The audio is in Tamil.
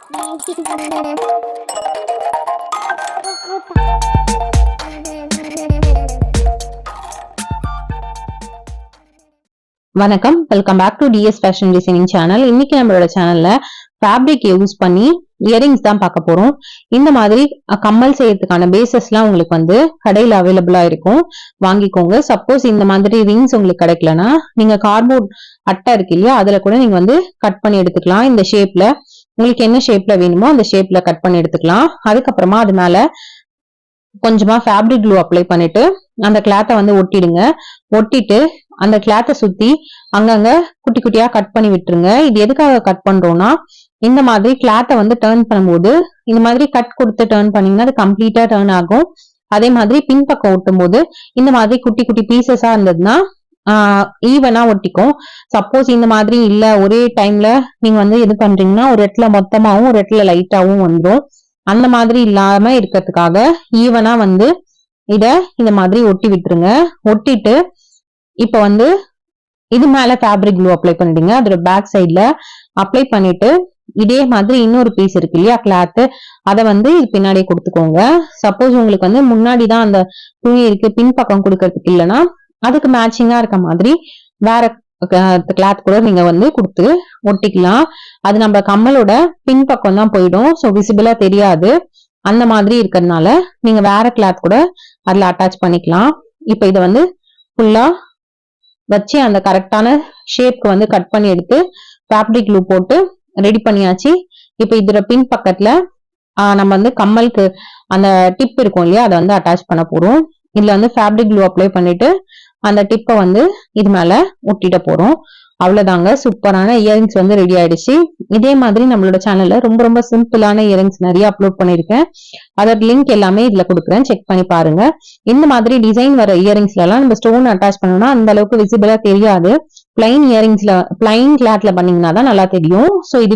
வணக்கம், welcome back to DS fashion designing channel. இன்னைக்கு நம்மளோட சேனல்ல ஃபேப்ரிக் யூஸ் பண்ணி இயரிங்ஸ் தான் பார்க்க போறோம். இந்த மாதிரி கம்மல் செய்யறதுக்கான பேசஸ்லாம் உங்களுக்கு வந்து கடையில் அவைலபிளா இருக்கும், வாங்கிக்கோங்க. சப்போஸ் இந்த மாதிரி ரிங்ஸ் உங்களுக்கு கிடைக்கலன்னா நீங்க கார்ட்போர்ட் அட்டை இருக்கு இல்லையா, அதுல கூட நீங்க வந்து கட் பண்ணி எடுத்துக்கலாம். இந்த ஷேப்ல உங்களுக்கு என்ன ஷேப்ல வேணுமோ அந்த ஷேப்ல கட் பண்ணி எடுத்துக்கலாம். அதுக்கப்புறமா அது மேல கொஞ்சமா ஃபேப்ரிக் க்ளூ அப்ளை பண்ணிட்டு அந்த கிளாத்தை வந்து ஒட்டிடுங்க. ஒட்டிட்டு அந்த கிளாத்தை சுத்தி அங்கங்க குட்டி குட்டியா கட் பண்ணி விட்டுருங்க. இது எதுக்காக கட் பண்றோம்னா, இந்த மாதிரி கிளாத்தை வந்து டர்ன் பண்ணும்போது இந்த மாதிரி கட் கொடுத்து டர்ன் பண்ணீங்கன்னா அது கம்ப்ளீட்டா டர்ன் ஆகும். அதே மாதிரி பின்பக்கம் ஒட்டும் போது இந்த மாதிரி குட்டி குட்டி பீசஸா இருந்ததுன்னா ஈவனா ஒட்டிக்கும். சப்போஸ் இந்த மாதிரி இல்ல, ஒரே டைம்ல நீங்க வந்து இது பண்றீங்கன்னா ஒரு இடத்துல மொத்தமாவும் ஒரு இடத்துல லைட்டாவும் வந்துடும். அந்த மாதிரி இல்லாம இருக்கிறதுக்காக ஈவனா வந்து இத இந்த மாதிரி ஒட்டி விட்டுருங்க. ஒட்டிட்டு இப்ப வந்து இது மேல ஃபேப்ரிக் க்ளூ அப்ளை பண்ணிடுங்க. அதோட பேக் சைட்ல அப்ளை பண்ணிட்டு இதே மாதிரி இன்னொரு பீஸ் இருக்கு இல்லையா கிளாத், அதை வந்து இது பின்னாடியே கொடுத்துக்கோங்க. சப்போஸ் உங்களுக்கு வந்து முன்னாடிதான் அந்த துணி இருக்கு, பின்பக்கம் கொடுக்கறதுக்கு இல்லைன்னா அதுக்கு மேட்சிங்கா இருக்க மாதிரி வேற கிளாத் கூட நீங்க வந்து கொடுத்து ஒட்டிக்கலாம். அது நம்ம கம்மலோட பின்பக்கம் தான் போயிடும், ஸோ விசிபிளா தெரியாது. அந்த மாதிரி இருக்கிறதுனால நீங்க வேற கிளாத் கூட அதுல அட்டாச் பண்ணிக்கலாம். இப்ப இதை வந்து ஃபுல்லா வச்சு அந்த கரெக்டான ஷேப்க்கு வந்து கட் பண்ணி எடுத்து ஃபேப்ரிக் க்ளூ போட்டு ரெடி பண்ணியாச்சு. இப்ப இதோட பின் பக்கத்துல நம்ம வந்து கம்மலுக்கு அந்த டிப் இருக்கும் இல்லையா, அதை வந்து அட்டாச் பண்ண போறோம். இதுல வந்து ஃபேப்ரிக் க்ளூ அப்ளை பண்ணிட்டு அந்த டிப்பை வந்து இது மேல ஒட்டிட போறோம். அவ்வளவுதாங்க, சூப்பரான இயரிங்ஸ் வந்து ரெடி ஆயிடுச்சு. இதே மாதிரி நம்மளோட சேனல்ல ரொம்ப ரொம்ப சிம்பிளான இயரிங்ஸ் நிறைய அப்லோட் பண்ணிருக்கேன். அதோட லிங்க் எல்லாமே இதுல கொடுக்குறேன், செக் பண்ணி பாருங்க. இந்த மாதிரி டிசைன் வர இயரிங்ஸ்ல எல்லாம் நம்ம ஸ்டோன் அட்டாச் பண்ணோம்னா அந்த அளவுக்கு விசிபிளா தெரியாது. பிளைன் இயரிங்ஸ்ல பிளைன் கிளாத்ல பண்ணீங்கன்னா தான் நல்லா தெரியும். சோ இது